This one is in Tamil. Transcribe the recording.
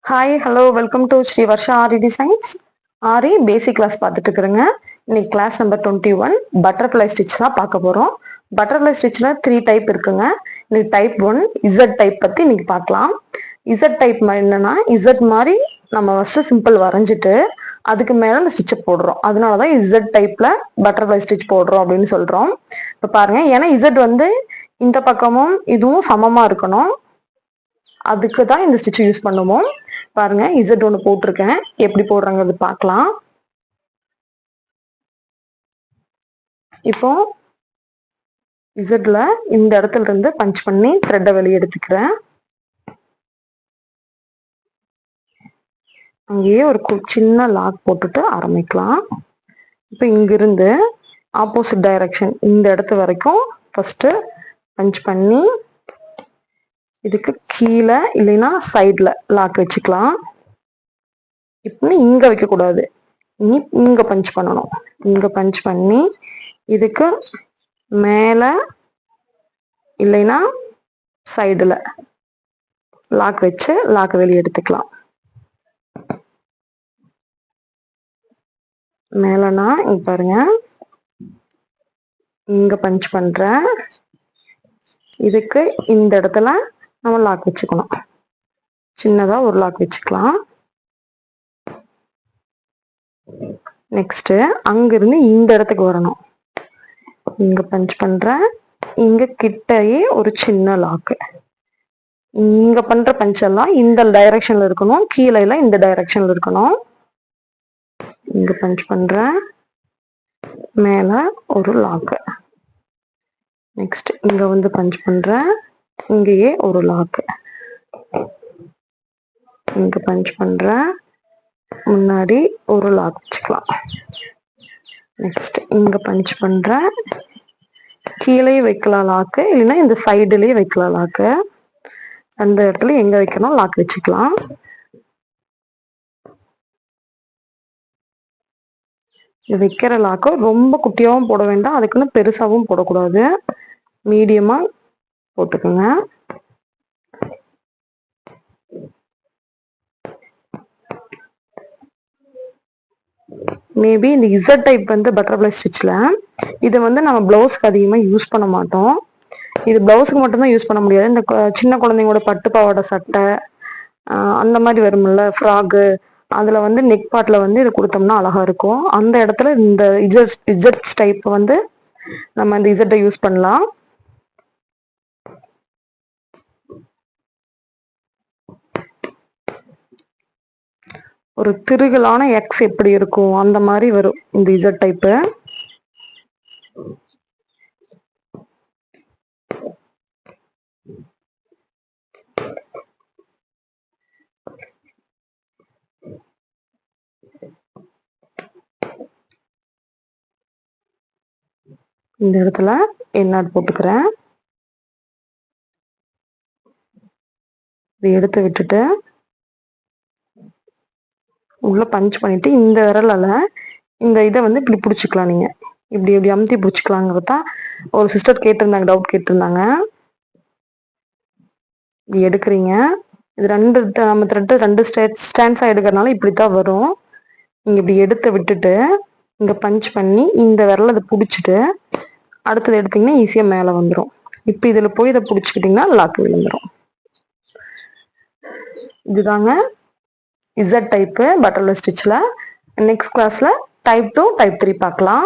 Hi hello welcome to Sri Varsha Aari designs. Aari basic class பார்த்துட்டு இருக்கிறேங்க. இன்னைக்கு கிளாஸ் நம்பர் 21 பட்டர்ஃப்ளை ஸ்டிச் தான் பார்க்க போகிறோம். பட்டர்ஃப்ளை ஸ்டிச்சில் 3 டைப் இருக்குங்க. இன்னைக்கு டைப் 1 இசட் டைப் பற்றி இன்னைக்கு பார்க்கலாம். இசட் டைப் என்னன்னா இசட் மாதிரி நம்ம ஃபஸ்ட்டு சிம்பிள் வரைஞ்சிட்டு அதுக்கு மேலே அந்த ஸ்டிச்சை போடுறோம். அதனால தான் இசட் டைப்பில் பட்டர்ஃப்ளை ஸ்டிச் போடுறோம் அப்படின்னு சொல்கிறோம். இப்போ பாருங்கள், ஏன்னா இசட் வந்து இந்த பக்கமும் இதுவும் சமமாக இருக்கணும், அதுக்கு தான் இந்த ஸ்டிச் யூஸ் பண்ணுவோம். பாருங்க, இசட் ஒன்று போட்டிருக்கேன், எப்படி போடுறாங்கிறது பார்க்கலாம். இப்போ இசட்ல இந்த இடத்துல இருந்து பஞ்ச் பண்ணி த்ரெட்டை வெளியே எடுத்துக்கிறேன். அங்கேயே ஒரு சின்ன லாக் போட்டுட்டு ஆரம்பிக்கலாம். இப்போ இங்கிருந்து ஆப்போசிட் டைரக்ஷன் இந்த இடத்து வரைக்கும் ஃபர்ஸ்ட் பஞ்ச் பண்ணி இதுக்கு கீழே இல்லைன்னா சைட்ல லாக் வச்சுக்கலாம். இப்போ இங்க வைக்க கூடாது, இங்க பஞ்ச் பண்ணணும். இங்க பஞ்ச் பண்ணி இதுக்கு மேல இல்லைன்னா சைடுல லாக் வச்சு லாக் வெளியே எடுத்துக்கலாம். மேலனா இங்க பாருங்க, இங்க பஞ்ச் பண்றேன், இதுக்கு இந்த இடத்துல நம்ம லாக் வச்சுக்கணும். சின்னதா ஒரு லாக் வச்சுக்கலாம். நெக்ஸ்ட் அங்கிருந்து இந்த இடத்துக்கு வரணும். இங்க பஞ்ச் பண்றேன், இங்க கிட்டயே ஒரு சின்ன லாக்கு. இங்க பண்ற பஞ்ச் எல்லாம் இந்த டைரக்ஷன்ல இருக்கணும், கீழே எல்லாம் இந்த டைரக்ஷன்ல இருக்கணும். இங்க பஞ்ச் பண்றேன், மேல ஒரு லாக்கு. நெக்ஸ்ட் இங்க வந்து பஞ்ச் பண்றேன், இங்கேயே ஒரு லாக்கு. இங்க பஞ்ச் பண்றேன், முன்னாடி ஒரு லாக் வச்சுக்கலாம். நெக்ஸ்ட் இங்க பஞ்ச் பண்றேன், கீழே வைக்கலாம் லாக்கு, இல்லைன்னா இந்த சைடுலயே வைக்கலாம் லாக்கு. அந்த இடத்துல எங்க வைக்கணும் லாக் வச்சுக்கலாம். வைக்கிற லாக்கு ரொம்ப குட்டியாவும் போட வேண்டாம், அதுக்குன்னு பெருசாவும் போடக்கூடாது, மீடியமா போட்டுக்கோங்க. மேபி இந்த இசட் டைப் வந்து பட்டர்ஃப்ளை ஸ்டிச்ல இதை வந்து நம்ம பிளவுஸ்க்கு அதிகமாக யூஸ் பண்ண மாட்டோம். இது பிளவுஸுக்கு மட்டும்தான் யூஸ் பண்ண முடியாது. இந்த சின்ன குழந்தைங்களோட பட்டு பாவாடை சட்டை அந்த மாதிரி வரும்ல ஃப்ராகு, அதுல வந்து நெக் பார்ட்ல வந்து இது கொடுத்தோம்னா அழகா இருக்கும். அந்த இடத்துல இந்த இசட் டைப் வந்து நம்ம இந்த இசட்டை யூஸ் பண்ணலாம். ஒரு திருகலான எக்ஸ் எப்படி இருக்கும் அந்த மாதிரி வரும் இந்த இசட் டைப்பு. இந்த இடத்துல எண்ணாட் போட்டுக்கிறேன். இதை எடுத்து விட்டுட்டு உள்ள பஞ்ச் பண்ணிட்டு இந்த விரலால இந்த இதை வந்து இப்படி பிடிச்சிக்கலாம். நீங்க இப்படி இப்படி அமுத்தி பிடிச்சிக்கலாங்கிறதா ஒரு சிஸ்டர் கேட்டிருந்தாங்க, டவுட் கேட்டிருந்தாங்க. இப்படி எடுக்கிறீங்க, இது ரெண்டு நம்ம த்ரெட்டு ரெண்டு ஸ்டாண்ட்ஸா எடுக்கிறதுனால இப்படித்தான் வரும். நீங்க இப்படி எடுத்து விட்டுட்டு இங்க பஞ்ச் பண்ணி இந்த விரல இதை பிடிச்சிட்டு அடுத்தது எடுத்தீங்கன்னா ஈஸியா மேல வந்துடும். இப்ப இதுல போய் இதை பிடிச்சிக்கிட்டீங்கன்னா லாக்கு விழுந்துடும். இதுதாங்க இசட் டைப்பு பட்டர்ஃப்ளை ஸ்டிச்ல. நெக்ஸ்ட் கிளாஸ்ல டைப் 2 டைப் 3 பார்க்கலாம்.